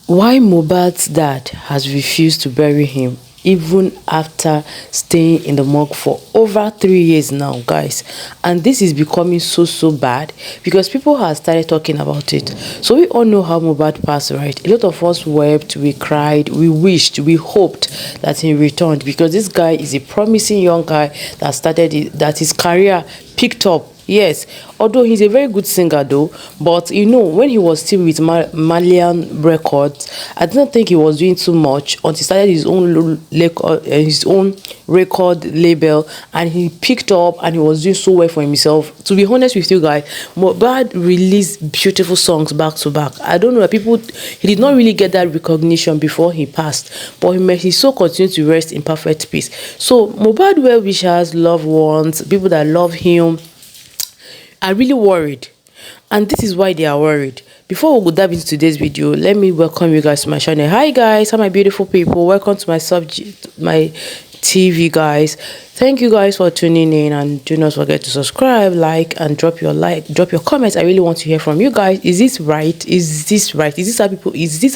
Why Mobad's dad has refused to bury him even after staying in the morgue for over 3 years now, guys. And this is becoming so bad because people have started talking about it. So we all know how Mobad passed, right? A lot of us wept, we cried, we wished, we hoped that he returned, because this guy is a promising young guy that that his career picked up. Yes, although he's a very good singer though, but when he was still with Malian Records, I didn't think he was doing too much until he started his own record label, and he picked up and he was doing so well for himself. To be honest with you guys, Mobad released beautiful songs back to back. I don't know, he did not really get that recognition before he passed, but he so continued to rest in perfect peace. So Mobad well wishers, loved ones, people that love him are really worried, and this is why they are worried. Before we go dive into today's video, let me welcome you guys to my channel. Hi guys, how my beautiful people, welcome to my TV, guys. Thank you guys for tuning in, and do not forget to subscribe, and drop your comments. I really want to hear from you guys. Is this right? Is this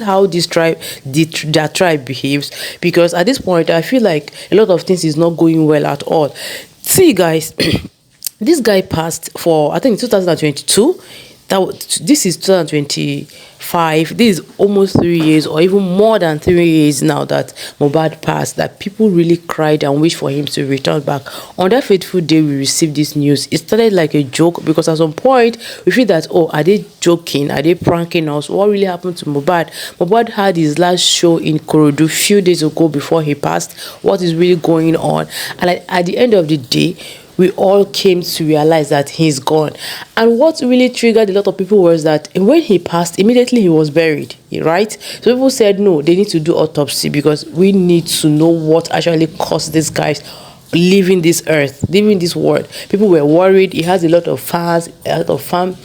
how this their tribe behaves? Because at this point I feel like a lot of things is not going well at all. See guys, this guy passed for, I think, 2022. This is 2025. This is almost 3 years, or even more than 3 years now that Mobad passed. That people really cried and wished for him to return back. On that fateful day, we received this news. It started like a joke, because at some point we feel that, oh, are they joking? Are they pranking us? What really happened to Mobad? Mobad had his last show in Korodu few days ago before he passed. What is really going on? And at the end of the day, we all came to realize that he's gone. And what really triggered a lot of people was that when he passed, immediately he was buried, right? So people said, no, they need to do autopsy, because we need to know what actually caused this guy's leaving this earth, leaving this world. People were worried. He has a lot of fans, a lot of fans.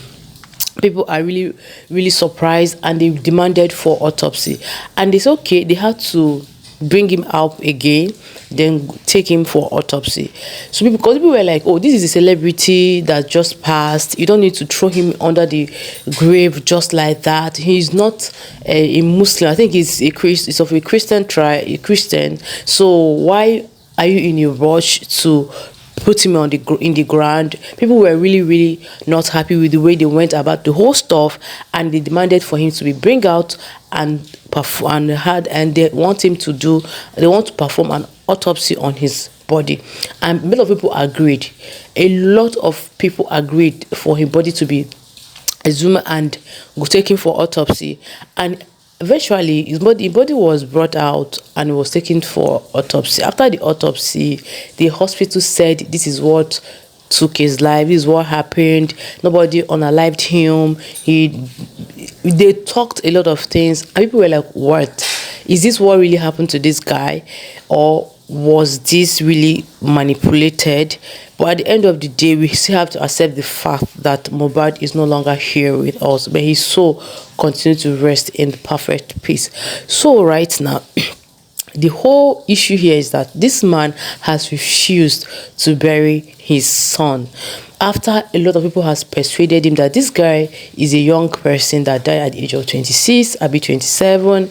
People are really surprised, and they demanded for autopsy. And it's okay, they had to bring him out again, then take him for autopsy. So because people were like, oh, this is a celebrity that just passed, you don't need to throw him under the grave just like that. He's not a Muslim. I think he's of a Christian tribe, so why are you in a rush to put him in the ground? People were really not happy with the way they went about the whole stuff, and they demanded for him to be bring out and perform, and they want to perform an autopsy on his body. And a lot of people agreed. A lot of people agreed for his body to be exhumed and taken for autopsy. And eventually his body was brought out and was taken for autopsy. After the autopsy, the hospital said this is what took his life, this is what happened, nobody unalived him. They talked a lot of things, and people were like, what is this? What really happened to this guy, or was this really manipulated? But at the end of the day, we still have to accept the fact that Mobad is no longer here with us, but his soul continues to rest in perfect peace. So right now, the whole issue here is that this man has refused to bury his son, after a lot of people has persuaded him that this guy is a young person that died at the age of 26, I'll be 27.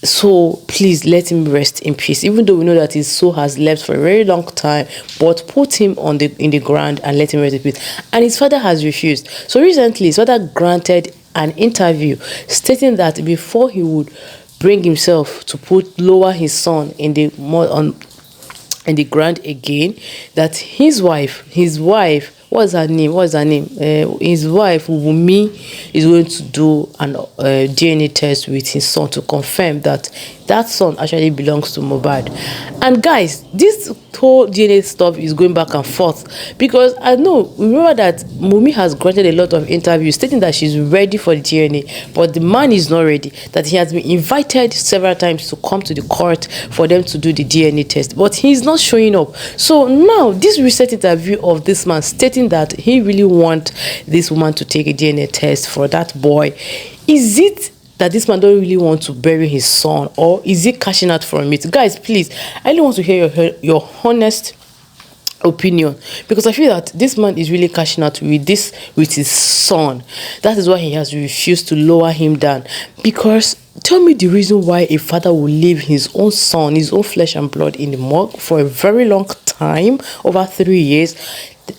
So please let him rest in peace, even though we know that his soul has left for a very long time. But put him in the ground and let him rest in peace. And his father has refused. So recently his father granted an interview stating that before he would bring himself to lower his son in the ground again, that his wife, what's her name? His wife, Wumi, is going to do an DNA test with his son to confirm that son actually belongs to Mobad. And guys, this whole DNA stuff is going back and forth, because I know, remember that Wumi has granted a lot of interviews stating that she's ready for the DNA, but the man is not ready, that he has been invited several times to come to the court for them to do the DNA test, but he's not showing up. So now this recent interview of this man stating that he really wants this woman to take a DNA test for that boy. Is it that this man don't really want to bury his son, or is he cashing out from it? Guys, please, I really want to hear your honest opinion, because I feel that this man is really cashing out with this with his son. That is why he has refused to lower him down. Because tell me the reason why a father will leave his own son, his own flesh and blood, in the morgue for a very long time, over 3 years.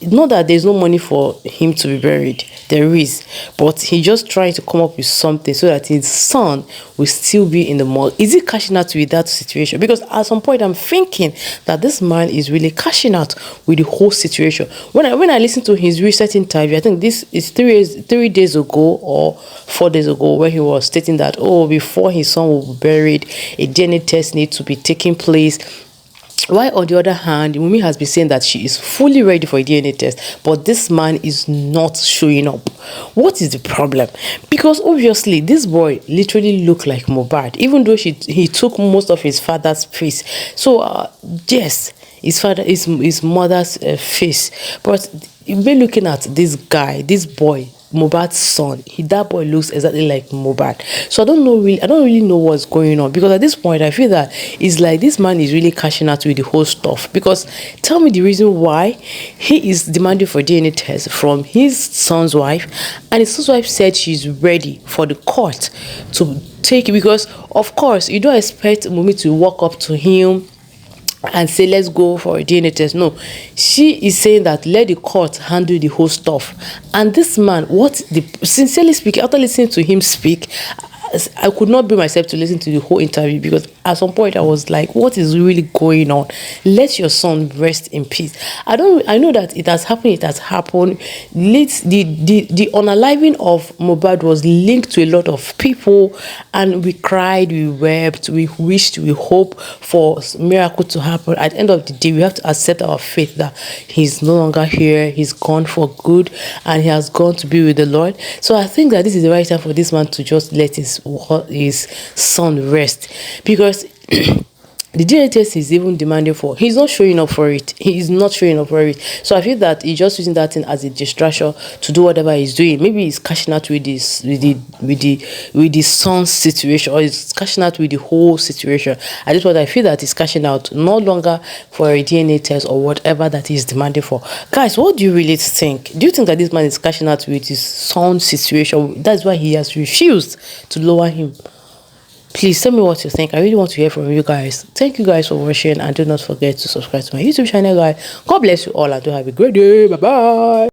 Not that there's no money for him to be buried, there is, but he just trying to come up with something so that his son will still be in the morgue. Is he cashing out with that situation? Because at some point I'm thinking that this man is really cashing out with the whole situation. When I listened to his recent interview, I think this is 3 days ago or 4 days ago, where he was stating that, oh, before his son will be buried, a DNA test needs to be taking place. Why, on the other hand, Wumi has been saying that she is fully ready for a DNA test, but this man is not showing up. What is the problem? Because obviously, this boy literally looked like Mobad, even though he took most of his father's face. So, yes, his mother's face. But you've been looking at this guy, this boy, Mobad's son. That boy looks exactly like Mobad. So I don't really know what's going on, because at this point I feel that it's like this man is really cashing out with the whole stuff. Because tell me the reason why he is demanding for DNA test from his son's wife, and his son's wife said she's ready for the court to take it. Because of course you don't expect Mumi to walk up to him and say, let's go for a DNA test. No, she is saying that let the court handle the whole stuff. And this man, sincerely speaking, after listening to him speak, I could not bring myself to listen to the whole interview, because at some point I was like, what is really going on? Let your son rest in peace. I know that it has happened. The unaliving of Mobad was linked to a lot of people, and we cried, we wept, we wished, we hoped for a miracle to happen. At the end of the day, we have to accept our faith that he's no longer here, he's gone for good, and he has gone to be with the Lord. So I think that this is the right time for this man to just let his son rest, because the DNA test is even demanding for, he's not showing up for it. So I feel that he's just using that thing as a distraction to do whatever he's doing. Maybe he's cashing out with the son's situation, or he's cashing out with the whole situation. At this point I feel that he's cashing out no longer for a DNA test or whatever that he's demanding for. Guys, what do you really think? Do you think that this man is cashing out with his son's situation? That's why he has refused to lower him. Please tell me what you think. I really want to hear from you guys. Thank you guys for watching, and do not forget to subscribe to my YouTube channel, guys. God bless you all, and do have a great day. Bye bye.